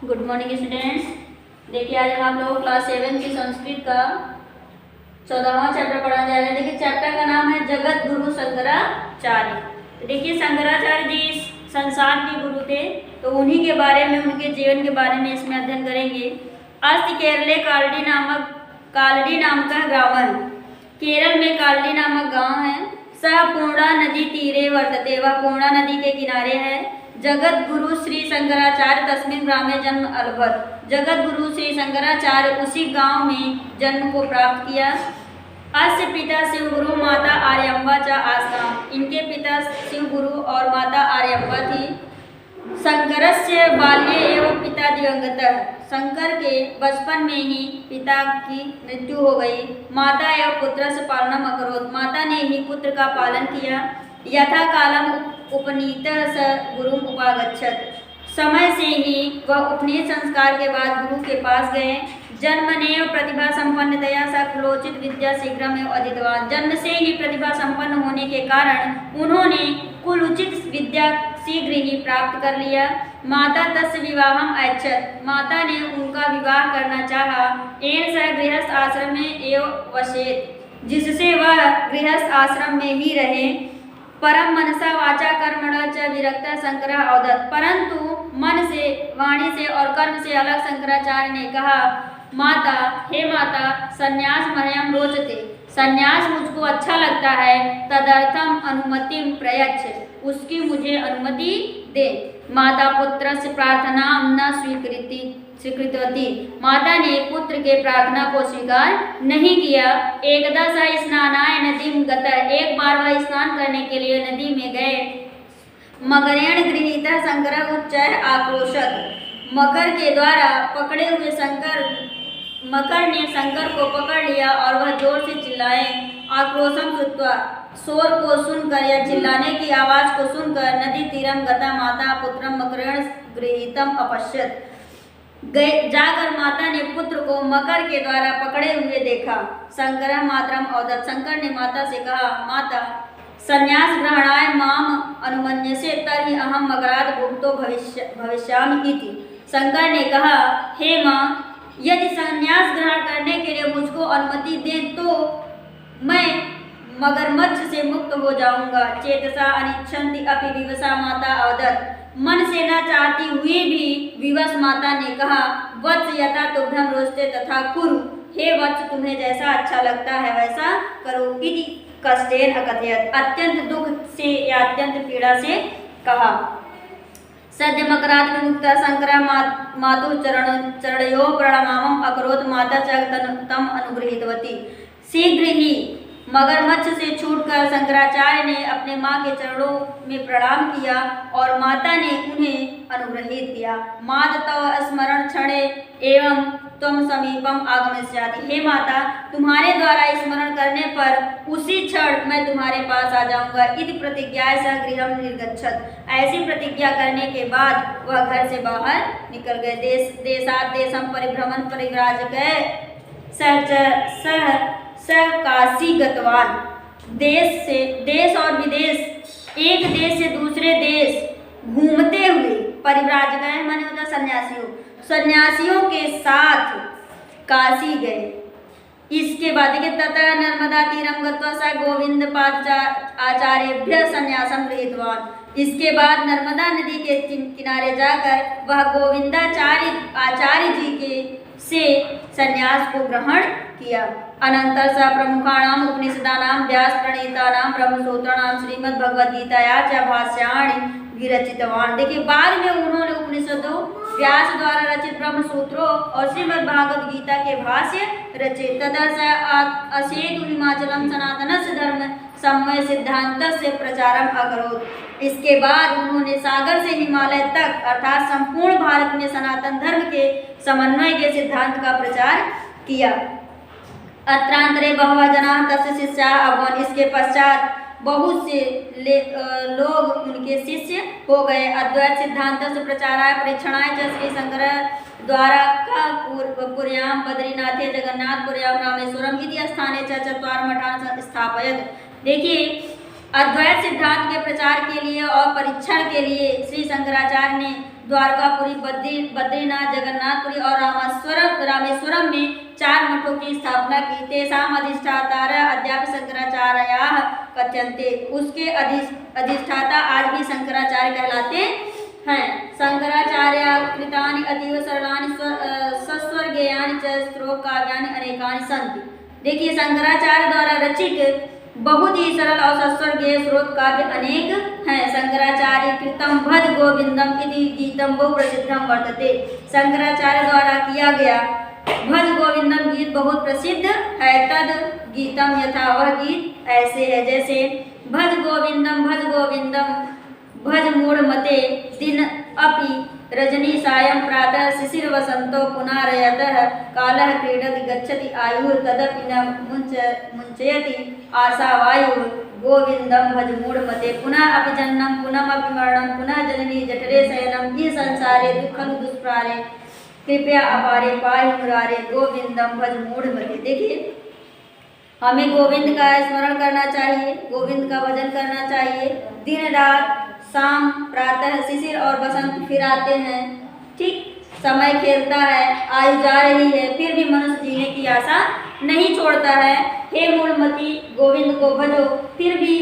Good morning students. देखिए आज हम आप लोग क्लास 7 की संस्कृत का 14वां चैप्टर पढ़ा जा रहा है। देखिए चैप्टर का नाम है जगत गुरु शंकराचार्य। तो देखिए शंकराचार्य जी संसार के गुरु थे, तो उन्हीं के बारे में, उनके जीवन के बारे में इसमें अध्ययन करेंगे। अस्त केरले कालडी नाम का ग्राम है। केरल में कालडी नामक गांव है। सह पूर्णा नदी तीरे वर्तते, वह पूर्णा नदी के किनारे है। जगत गुरु श्री शंकराचार्य तस्मिन् ग्रामे जन्म अलभत, जगत गुरु श्री शंकराचार्य उसी गांव में जन्म को प्राप्त किया। अस्य पिता शिव गुरु माता आर्यम्बा च आस्ताम, इनके पिता शिव गुरु और माता आर्यम्बा थी। शंकरस्य बाल्ये एवं पिता दिवंगतः, शंकर के बचपन में ही पिता की मृत्यु हो गई। माता एवं पुत्र से पालनम अकरोत्, माता ने ही पुत्र का पालन किया। यथा कालम उपनीतः स गुरुम उपागच्छत, समय से ही वह उपनीत संस्कार के बाद गुरु के पास गए। जन्मनेव प्रतिभा संपन्नतया स कुलोचित विद्या शीघ्रमेव अधीतवान्, जन्म से ही प्रतिभा संपन्न होने के कारण उन्होंने कुलोचित विद्या शीघ्र ही प्राप्त कर लिया। माता तस्य विवाहम ऐच्छत्, माता ने उनका विवाह करना चाहा। एन सह गृहस्थ आश्रम में एव वसेत्, जिससे वह गृहस्थ आश्रम में ही रहे। परम मनसा वाचा कर्मणा च विरक्ता शंकरः अवदत्, परंतु मन से, वाणी से और कर्म से अलग शंकराचार्य ने कहा, माता, हे माता, संन्यास मह्यम रोचते, संन्यास मुझको अच्छा लगता है। तदर्थम अनुमतिम प्रयच्छ, उसकी मुझे अनुमति दे। माता पुत्र से प्रार्थना न स्वीकृतवती, माता ने पुत्र के प्रार्थना को स्वीकार नहीं किया। एकदा स स्नानाय नदीं गतः, एक बार वह स्नान करने के लिए नदी में गए। मकरेण गृहीतः शंकरः उच्चैः आक्रोशत्, मकर के द्वारा पकड़े हुए मकर ने शंकर को पकड़ लिया और वह जोर से चिल्लाए। आक्रोशम श्रुत्वा, शोर को सुनकर या चिल्लाने की आवाज को सुनकर नदी तीरम गता माता पुत्रम मकरेण गृहीतम अपश्यत, जाकर माता ने पुत्र को मकर के द्वारा पकड़े हुए देखा। शंकर मातरम अवदत्, शंकर ने माता से कहा, माता, संन्यास ग्रहणाय माम अनुमन्यसे तर्हि अहम मकरात् भुक्तो भविष्यामि इति। शंकर ने कहा, हे माँ, यदि संन्यास ग्रहण करने के लिए मुझको अनुमति दें तो मैं मगरमच्छ से मुक्त हो जाऊंगा। चेतसा अनिच्छन्ति अपि विवशा माता अवदत्, मन से न चाहती हुई भी विवश माता ने कहा, वत्स यथा तुभ्यं रोचते तथा कुरु, हे वत्स, तुम्हें जैसा अच्छा लगता है वैसा करो। इति कष्टेन अकथयत्, अत्यंत दुख से या अत्यंत पीड़ा से कहा। सद्य मकरात् विमुक्तः शंकरः मातुः चरणयोः प्रणामम् अकरोत्, माता च तम अनुगृहीतवती। शीघ्र ही मगरमच्छ से छूटकर शंकराचार्य ने अपने माँ के चरणों में प्रणाम किया और माता ने उन्हें अनुग्रहित किया। मात तव स्मरण क्षणे एवं त्वं समीपम आगमिष्यामि, हे माता, तुम्हारे द्वारा स्मरण करने पर उसी क्षण मैं तुम्हारे पास आ जाऊंगा। इति प्रतिज्ञाय सह गृहं निर्गच्छत्, ऐसी प्रतिज्ञा करने के बाद वह घर से बाहर निकल गए। देशात् देशं परिभ्रमण परिव्राजकः सह काशी गतवान, देश और विदेश, एक देश से दूसरे देश घूमते हुए, परिव्राजक माने होता सन्यासियों के साथ काशी गए। इसके बाद देखिए, ततः नर्मदा तीरम गत्वा स गोविंद पाद आचार्यभ्यः संन्यासं गृहीतवान्, इसके बाद नर्मदा नदी के किनारे जाकर वह गोविंदाचार्य जी के से संन्यास को ग्रहण किया। अनंतर स प्रमुखाणाम उपनिषदानाम व्यास प्रणीतानाम ब्रह्मसूत्राणाम श्रीमद् भगवद गीताया च भाष्याणि विरचितवान्। देखिए बाद में उन्होंने उपनिषदों, व्यास द्वारा रचित ब्रह्मसूत्रों और श्रीमद् भागवत गीता के भाष्य रचे। तदा स असेतु हिमाचलम सनातनस्य धर्म समन्वय सिद्धांतस्य प्रचारम अकरोत्, इसके बाद उन्होंने सागर से हिमालय तक अर्थात संपूर्ण भारत में सनातन धर्म के समन्वय के सिद्धांत का प्रचार किया। अत्रांतरे बहवः जनाः तस्य शिष्याः अभवन्, इसके पश्चात बहुत से लोग उनके शिष्य हो गए। अद्वैत सिद्धांत से प्रचाराय परीक्षणाय च श्री शंकर द्वारा पुर्यां बद्रीनाथे जगन्नाथपुर्यां रामेश्वरम इति स्थाने च चत्वार मठान् स्थापयत्। देखिए, अद्वैत सिद्धांत के प्रचार के लिए और परीक्षण के लिए श्री शंकराचार्य ने द्वारकापुरी, बद्रीनाथ, जगन्नाथपुरी और रामेश्वरम में 4 मठों की स्थापना की। तेषाम् अधिष्ठातारः अद्यापि शंकराचार्याः कथ्यन्ते। उसके अधिष्ठाता आज भी शंकराचार्य कहलाते हैं। शंकराचार्य कृतानि अतीव सरलानि सस्वर्गीयानि च श्लोककाव्यानि अनेकानि सन्ति। देखिए, शंकराचार्य द्वारा रचित बहुत ही सरल और सस्वर्गीय स्रोत काव्य अनेक हैं। शंकराचार्य कृतं भज गोविंदम इति गीतम बहु प्रसिद्धम वर्तते। शंकराचार्य द्वारा किया गया भज गोविंदम गीत बहुत प्रसिद्ध है। तद गीतम यथा, वह गीत ऐसे है जैसे भज गोविंदम भज मूढ़मते दिन अपि रजनी सायं प्रातः शिशिर वसंतो पुनारयतः कालः क्रीडति गच्छति आयुः तदपि न मुञ्चयति आशा वायुः गोविंदम भज मूढ़मते पुनः अपि जन्मं पुनमपि मरणं पुनः जननी जठरे शयनं ये संसारे दुःखं दुष्प्रारे कृपया अपारे पाहि मुरारे गोविंदम भज मूढ़मते। देखिए, हमें गोविंद का स्मरण करना चाहिए, गोविंद का भजन करना चाहिए। दिन रात, शाम, प्रातः, शिशिर और बसंत फिर आते हैं। ठीक, समय खेलता है, आयु जा रही है, फिर भी मनुष्य जीने की आशा नहीं छोड़ता है। हे मूढ़मती, गोविंद को भजो, फिर भी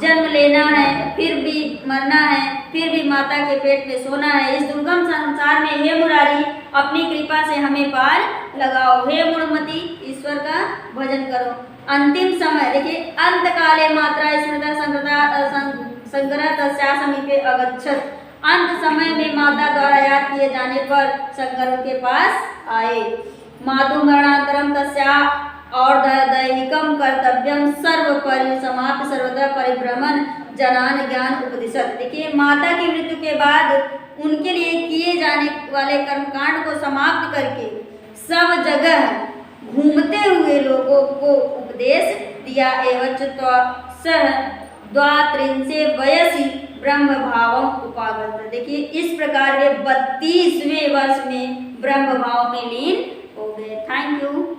जन्म लेना है, फिर भी मरना है, फिर भी माता के पेट में सोना है। इस दुर्गम संसार में हे मुरारी, अपनी कृपा से हमें पार लगाओ। हे मूढ़मती, ईश्वर का भजन करो। अंतिम समय, देखिए, अंत काले मात्रा स्मृता शंकरा तस्या समीपे अगच्छत। अंत समय में माता द्वारा याद किए जाने पर शंकर उनके पास आए। मातु मरणांतरम तस्या और दैहिकम कर्तव्यम सर्व परिसमाप्य सर्वदा परिभ्रमण जनान ज्ञान उपदिशत। देखिए, माता की मृत्यु के बाद उनके लिए किए जाने वाले कर्मकांड को समाप्त करके सब जगह घूमते हुए लोगों को उपदेश दिया। एवं सह द्वात्रिंशे वयसी ब्रह्म भावम उपागत। देखिए, इस प्रकार वे 32वें वर्ष में ब्रह्म भाव में लीन हो गए। Thank you.